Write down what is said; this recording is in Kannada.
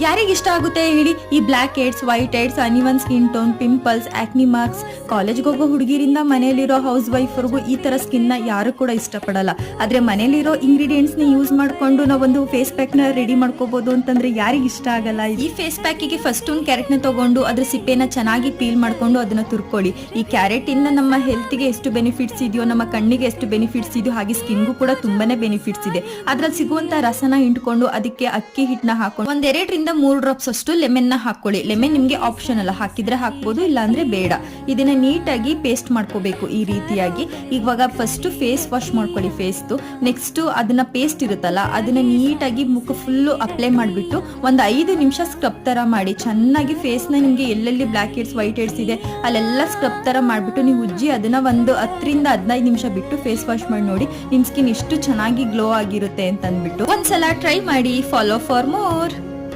ಯಾರಿಗೆ ಇಷ್ಟ ಆಗುತ್ತೆ ಹೇಳಿ ಈ black heads, white heads, uneven skin tone, pimples, ಆಕ್ನಿ marks. ಕಾಲೇಜ್ಗೆ ಹೋಗೋ ಹುಡುಗಿರಿಂದ ಮನೇಲಿರೋ ಹೌಸ್ ವೈಫ್ವರೆಗೂ ಈ ತರ ಸ್ಕಿನ್ ನ ಯಾರು ಕೂಡ ಇಷ್ಟಪಡಲ್ಲ. ಆದ್ರೆ ಮನೇಲಿರೋ ಇಂಗ್ರೀಡಿಯೆಂಟ್ಸ್ ನ ಯೂಸ್ ಮಾಡ್ಕೊಂಡು ನಾವೊಂದು ಫೇಸ್ ಪ್ಯಾಕ್ ನ ರೆಡಿ ಮಾಡ್ಕೋಬಹುದು ಅಂತಂದ್ರೆ ಯಾರಿಗೆ ಇಷ್ಟ ಆಗಲ್ಲ. ಈ ಫೇಸ್ ಪ್ಯಾಕಿಗೆ ಫಸ್ಟ್ ಒಂದು ಕ್ಯಾರೆಟ್ ನ ತಗೊಂಡು ಅದ್ರ ಸಿಪ್ಪೆನ ಚೆನ್ನಾಗಿ ಪೀಲ್ ಮಾಡ್ಕೊಂಡು ಅದನ್ನ ತುರ್ಕೊಳ್ಳಿ. ಈ ಕ್ಯಾರೆಟ್ ಇಂದ ನಮ್ಮ ಹೆಲ್ತ್ ಗೆ ಎಷ್ಟು ಬೆನಿಫಿಟ್ಸ್ ಇದೆಯೋ, ನಮ್ಮ ಕಣ್ಣಿಗೆ ಎಷ್ಟು ಬೆನಿಫಿಟ್ಸ್ ಇದೆಯೋ, ಹಾಗೆ ಸ್ಕಿನ್ಗೂ ಕೂಡ ತುಂಬಾನೇ ಬೆನಿಫಿಟ್ಸ್ ಇದೆ. ಅದ್ರಲ್ಲಿ ಸಿಗುವಂತ ರಸನ ಹಿಂಡ್ಕೊಂಡು ಅದಕ್ಕೆ ಅಕ್ಕಿ ಹಿಟ್ಟನ್ನ ಹಾಕೊಂಡು 1-2 3 ಡ್ರಾಪ್ಸ್ ಅಷ್ಟು ಲೆಮನ್ ನ ಹಾಕೊಳ್ಳಿ. ಲೆಮನ್ ನಿಮ್ಗೆ ಆಪ್ಷನ್ ಅಲ್ಲ, ಹಾಕಿದ್ರೆ ಹಾಕ್ಬೋದು, ಇಲ್ಲ ಅಂದ್ರೆ ಬೇಡ. ಇದನ್ನ ನೀಟಾಗಿ ಪೇಸ್ಟ್ ಮಾಡ್ಕೋಬೇಕು ಈ ರೀತಿಯಾಗಿ. ಇವಾಗ ಫಸ್ಟ್ ಫೇಸ್ ವಾಶ್ ಮಾಡ್ಕೊಳ್ಳಿ ಫೇಸ್ದು. ನೆಕ್ಸ್ಟ್ ಅದನ್ನ ಪೇಸ್ಟ್ ಇರುತ್ತಲ್ಲ ಅದನ್ನ ನೀಟಾಗಿ ಮುಖ ಫುಲ್ಲು ಅಪ್ಲೈ ಮಾಡಿಬಿಟ್ಟು ಒಂದು 5 ನಿಮಿಷ ಸ್ಕ್ರಬ್ ತರ ಮಾಡಿ ಚೆನ್ನಾಗಿ ಫೇಸ್ ನ ನಿಮ್ಗೆ ಎಲ್ಲೆಲ್ಲಿ ಬ್ಲ್ಯಾಕ್ ಹೆಡ್ಸ್, ವೈಟ್ ಹೆಡ್ಸ್ ಇದೆ ಅಲ್ಲೆಲ್ಲ ಸ್ಕ್ರಬ್ ತರ ಮಾಡ್ಬಿಟ್ಟು ನೀವು ಉಜ್ಜಿ ಅದನ್ನ ಒಂದು 10-15 ನಿಮಿಷ ಬಿಟ್ಟು ಫೇಸ್ ವಾಶ್ ಮಾಡಿ ನೋಡಿ ನಿಮ್ ಸ್ಕಿನ್ ಎಷ್ಟು ಚೆನ್ನಾಗಿ ಗ್ಲೋ ಆಗಿರುತ್ತೆ ಅಂತ ಅಂದ್ಬಿಟ್ಟು ಒಂದ್ಸಲ ಟ್ರೈ ಮಾಡಿ. Follow for more.